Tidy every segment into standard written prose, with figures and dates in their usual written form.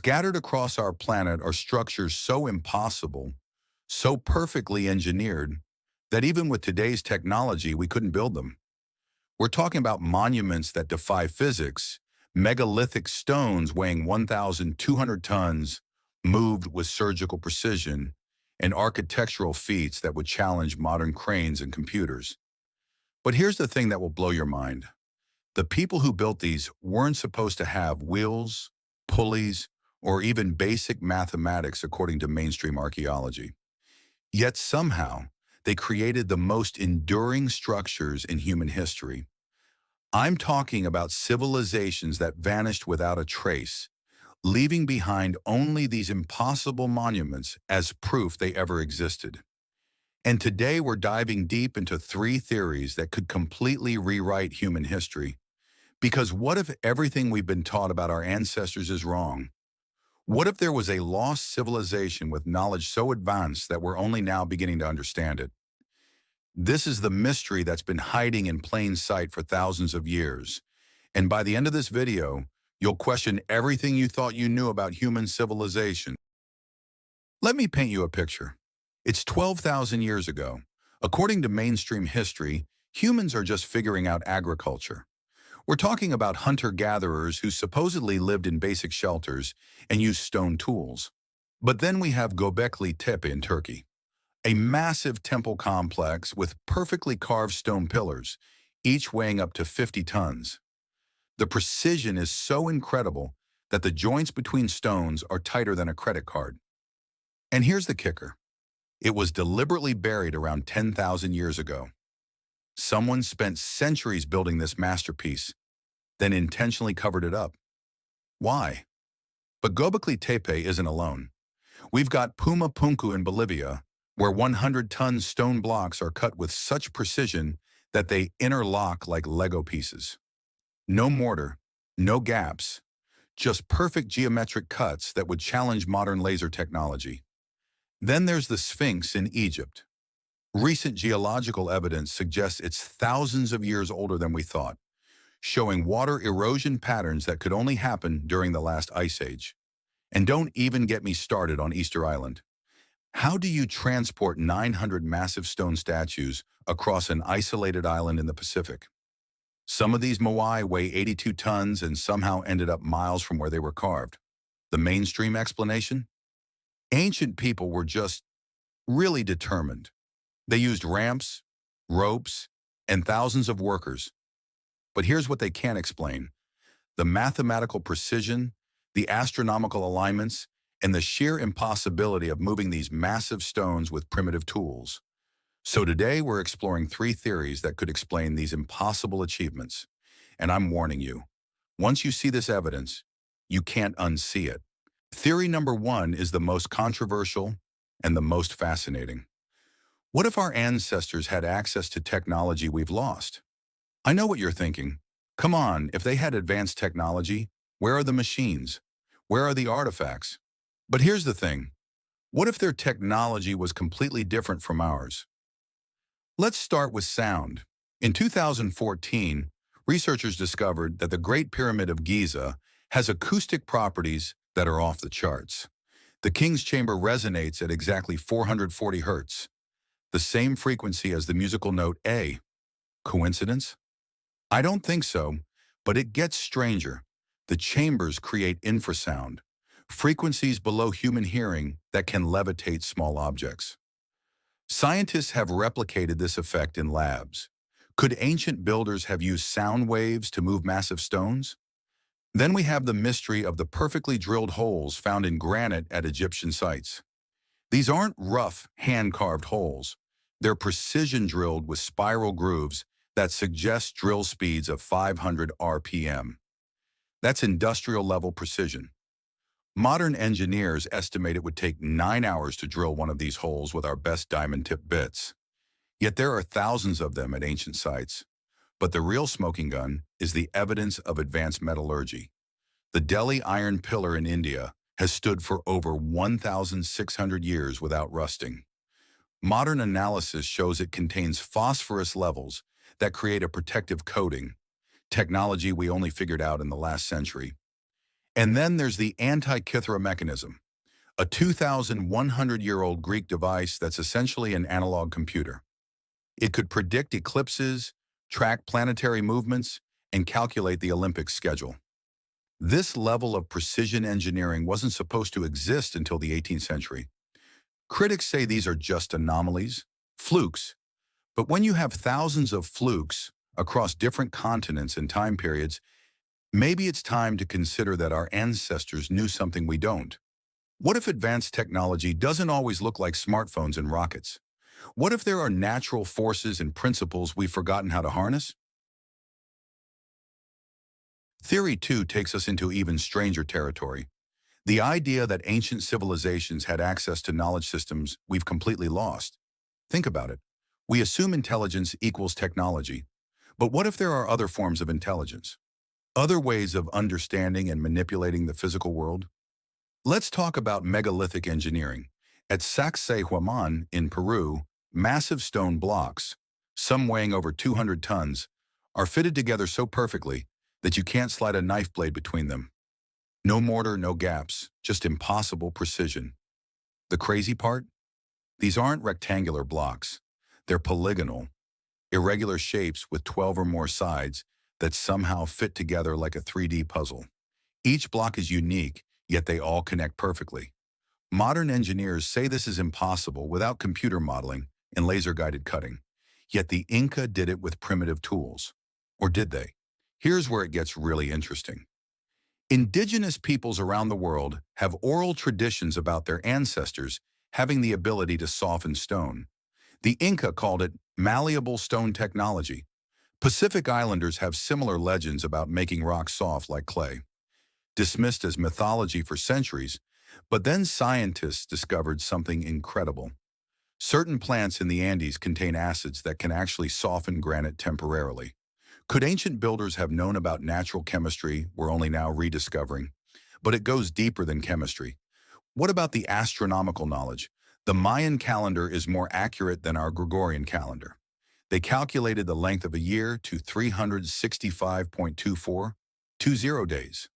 Scattered across our planet are structures so impossible, so perfectly engineered, that even with today's technology, we couldn't build them. We're talking about monuments that defy physics, megalithic stones weighing 1,200 tons, moved with surgical precision, and architectural feats that would challenge modern cranes and computers. But here's the thing that will blow your mind. The people who built these weren't supposed to have wheels, pulleys, or even basic mathematics according to mainstream archaeology. Yet somehow, they created the most enduring structures in human history. I'm talking about civilizations that vanished without a trace, leaving behind only these impossible monuments as proof they ever existed. And today we're diving deep into three theories that could completely rewrite human history. Because what if everything we've been taught about our ancestors is wrong? What if there was a lost civilization with knowledge so advanced that we're only now beginning to understand it? This is the mystery that's been hiding in plain sight for thousands of years. And by the end of this video, you'll question everything you thought you knew about human civilization. Let me paint you a picture. It's 12,000 years ago. According to mainstream history, humans are just figuring out agriculture. We're talking about hunter-gatherers who supposedly lived in basic shelters and used stone tools. But then we have Göbekli Tepe in Turkey, a massive temple complex with perfectly carved stone pillars, each weighing up to 50 tons. The precision is so incredible that the joints between stones are tighter than a credit card. And here's the kicker. It was deliberately buried around 10,000 years ago. Someone spent centuries building this masterpiece, then intentionally covered it up. Why? But Göbekli Tepe isn't alone. We've got Puma Punku in Bolivia, where 100-ton stone blocks are cut with such precision that they interlock like Lego pieces. No mortar, no gaps, just perfect geometric cuts that would challenge modern laser technology. Then there's the Sphinx in Egypt. Recent geological evidence suggests it's thousands of years older than we thought, showing water erosion patterns that could only happen during the last ice age. And don't even get me started on Easter Island. How do you transport 900 massive stone statues across an isolated island in the Pacific? Some of these moai weigh 82 tons and somehow ended up miles from where they were carved. The mainstream explanation? Ancient people were just really determined. They used ramps, ropes, and thousands of workers. But here's what they can't explain. The mathematical precision, the astronomical alignments, and the sheer impossibility of moving these massive stones with primitive tools. So today we're exploring three theories that could explain these impossible achievements. And I'm warning you, once you see this evidence, you can't unsee it. Theory number one is the most controversial and the most fascinating. What if our ancestors had access to technology we've lost? I know what you're thinking. Come on, if they had advanced technology, where are the machines? Where are the artifacts? But here's the thing. What if their technology was completely different from ours? Let's start with sound. In 2014, researchers discovered that the Great Pyramid of Giza has acoustic properties that are off the charts. The King's Chamber resonates at exactly 440 hertz, the same frequency as the musical note A. Coincidence? I don't think so, but it gets stranger. The chambers create infrasound, frequencies below human hearing that can levitate small objects. Scientists have replicated this effect in labs. Could ancient builders have used sound waves to move massive stones? Then we have the mystery of the perfectly drilled holes found in granite at Egyptian sites. These aren't rough, hand-carved holes. They're precision-drilled with spiral grooves that suggest drill speeds of 500 RPM. That's industrial-level precision. Modern engineers estimate it would take 9 hours to drill one of these holes with our best diamond-tipped bits. Yet there are thousands of them at ancient sites. But the real smoking gun is the evidence of advanced metallurgy. The Delhi iron pillar in India has stood for over 1,600 years without rusting. Modern analysis shows it contains phosphorus levels that create a protective coating, technology we only figured out in the last century. And then there's the Antikythera mechanism, a 2,100-year-old Greek device that's essentially an analog computer. It could predict eclipses, track planetary movements, and calculate the Olympic schedule. This level of precision engineering wasn't supposed to exist until the 18th century. Critics say these are just anomalies, flukes, but when you have thousands of flukes across different continents and time periods, maybe it's time to consider that our ancestors knew something we don't. What if advanced technology doesn't always look like smartphones and rockets? What if there are natural forces and principles we've forgotten how to harness? Theory 2 takes us into even stranger territory. The idea that ancient civilizations had access to knowledge systems we've completely lost. Think about it. We assume intelligence equals technology. But what if there are other forms of intelligence? Other ways of understanding and manipulating the physical world? Let's talk about megalithic engineering. At Sacsayhuaman in Peru, massive stone blocks, some weighing over 200 tons, are fitted together so perfectly that you can't slide a knife blade between them. No mortar, no gaps, just impossible precision. The crazy part? These aren't rectangular blocks. They're polygonal, irregular shapes with 12 or more sides that somehow fit together like a 3D puzzle. Each block is unique, yet they all connect perfectly. Modern engineers say this is impossible without computer modeling and laser-guided cutting. Yet the Inca did it with primitive tools. Or did they? Here's where it gets really interesting. Indigenous peoples around the world have oral traditions about their ancestors having the ability to soften stone. The Inca called it malleable stone technology. Pacific Islanders have similar legends about making rock soft like clay. Dismissed as mythology for centuries, but then scientists discovered something incredible. Certain plants in the Andes contain acids that can actually soften granite temporarily. Could ancient builders have known about natural chemistry we're only now rediscovering? But it goes deeper than chemistry. What about the astronomical knowledge? The Mayan calendar is more accurate than our Gregorian calendar. They calculated the length of a year to 365.2420 days.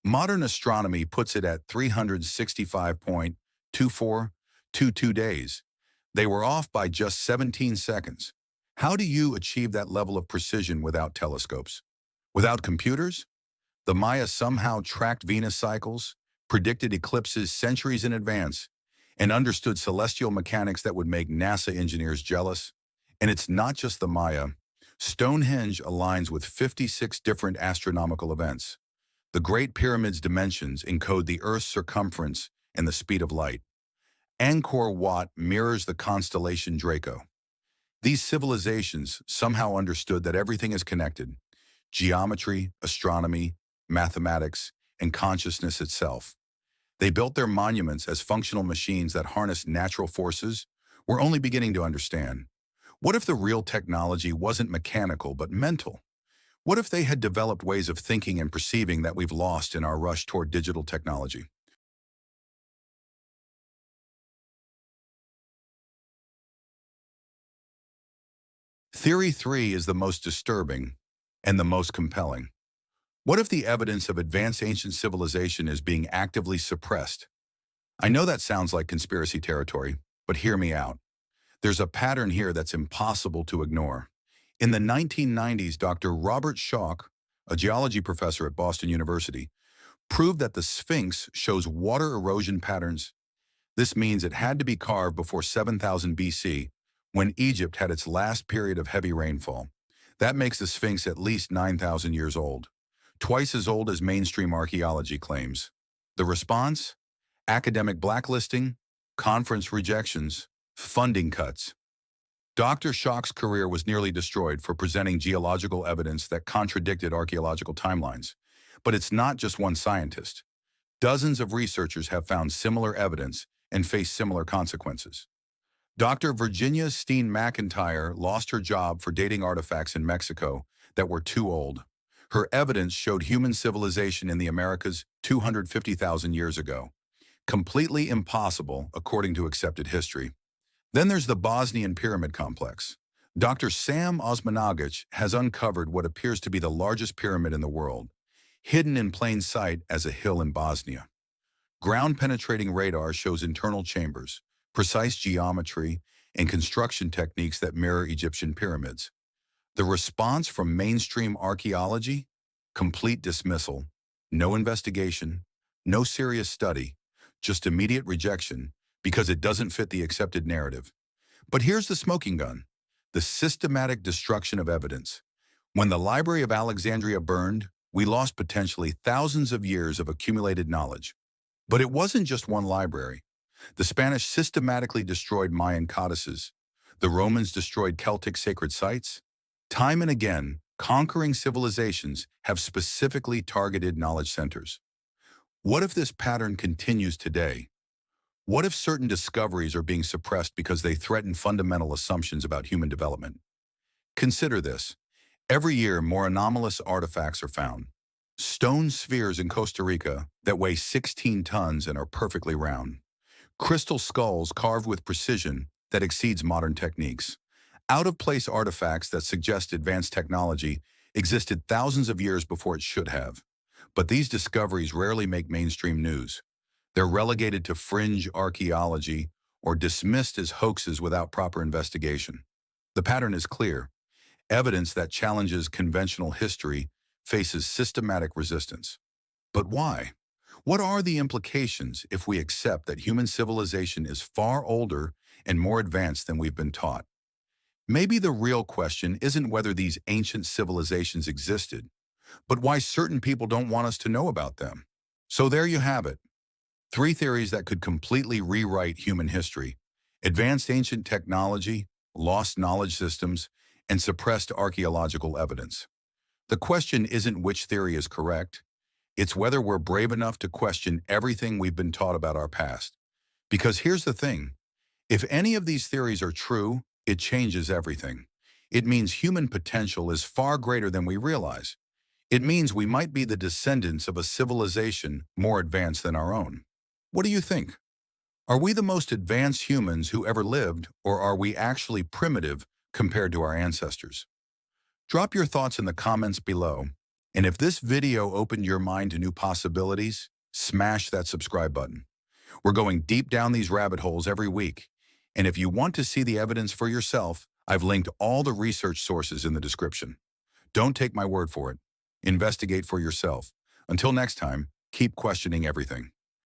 Modern astronomy puts it at 365.2422 days. They were off by just 17 seconds. How do you achieve that level of precision without telescopes? Without computers? The Maya somehow tracked Venus cycles, predicted eclipses centuries in advance, and understood celestial mechanics that would make NASA engineers jealous. And it's not just the Maya. Stonehenge aligns with 56 different astronomical events. The Great Pyramid's dimensions encode the Earth's circumference and the speed of light. Angkor Wat mirrors the constellation Draco. These civilizations somehow understood that everything is connected: geometry, astronomy, mathematics, and consciousness itself. They built their monuments as functional machines that harness natural forces we're only beginning to understand. What if the real technology wasn't mechanical but mental? What if they had developed ways of thinking and perceiving that we've lost in our rush toward digital technology? Theory 3 is the most disturbing and the most compelling. What if the evidence of advanced ancient civilization is being actively suppressed? I know that sounds like conspiracy territory, but hear me out. There's a pattern here that's impossible to ignore. In the 1990s, Dr. Robert Schoch, a geology professor at Boston University, proved that the Sphinx shows water erosion patterns. This means it had to be carved before 7000 BC, when Egypt had its last period of heavy rainfall. That makes the Sphinx at least 9,000 years old, twice as old as mainstream archaeology claims. The response? Academic blacklisting, conference rejections, funding cuts. Dr. Schoch's career was nearly destroyed for presenting geological evidence that contradicted archaeological timelines. But it's not just one scientist. Dozens of researchers have found similar evidence and faced similar consequences. Dr. Virginia Steen McIntyre lost her job for dating artifacts in Mexico that were too old. Her evidence showed human civilization in the Americas 250,000 years ago. Completely impossible, according to accepted history. Then there's the Bosnian pyramid complex. Dr. Sam Osmanagic has uncovered what appears to be the largest pyramid in the world. hidden in plain sight as a hill in Bosnia. Ground-penetrating radar shows internal chambers, precise geometry, and construction techniques that mirror Egyptian pyramids. The response from mainstream archaeology? Complete dismissal, no investigation, no serious study, just immediate rejection because it doesn't fit the accepted narrative. But here's the smoking gun: the systematic destruction of evidence. When the Library of Alexandria burned, we lost potentially thousands of years of accumulated knowledge. But it wasn't just one library. The Spanish systematically destroyed Mayan codices. The Romans destroyed Celtic sacred sites. Time and again, conquering civilizations have specifically targeted knowledge centers. What if this pattern continues today? What if certain discoveries are being suppressed because they threaten fundamental assumptions about human development? Consider this. Every year, more anomalous artifacts are found. Stone spheres in Costa Rica that weigh 16 tons and are perfectly round. Crystal skulls carved with precision that exceeds modern techniques. Out-of-place artifacts that suggest advanced technology existed thousands of years before it should have. But these discoveries rarely make mainstream news. They're relegated to fringe archaeology or dismissed as hoaxes without proper investigation. The pattern is clear. Evidence that challenges conventional history faces systematic resistance. But why? What are the implications if we accept that human civilization is far older and more advanced than we've been taught? Maybe the real question isn't whether these ancient civilizations existed, but why certain people don't want us to know about them. So there you have it. 3 theories that could completely rewrite human history: advanced ancient technology, lost knowledge systems, and suppressed archaeological evidence. The question isn't which theory is correct. It's whether we're brave enough to question everything we've been taught about our past. Because here's the thing: if any of these theories are true, it changes everything. It means human potential is far greater than we realize. It means we might be the descendants of a civilization more advanced than our own. What do you think? Are we the most advanced humans who ever lived, or are we actually primitive compared to our ancestors? Drop your thoughts in the comments below. And if this video opened your mind to new possibilities, smash that subscribe button. We're going deep down these rabbit holes every week. And if you want to see the evidence for yourself, I've linked all the research sources in the description. Don't take my word for it. Investigate for yourself. Until next time, keep questioning everything.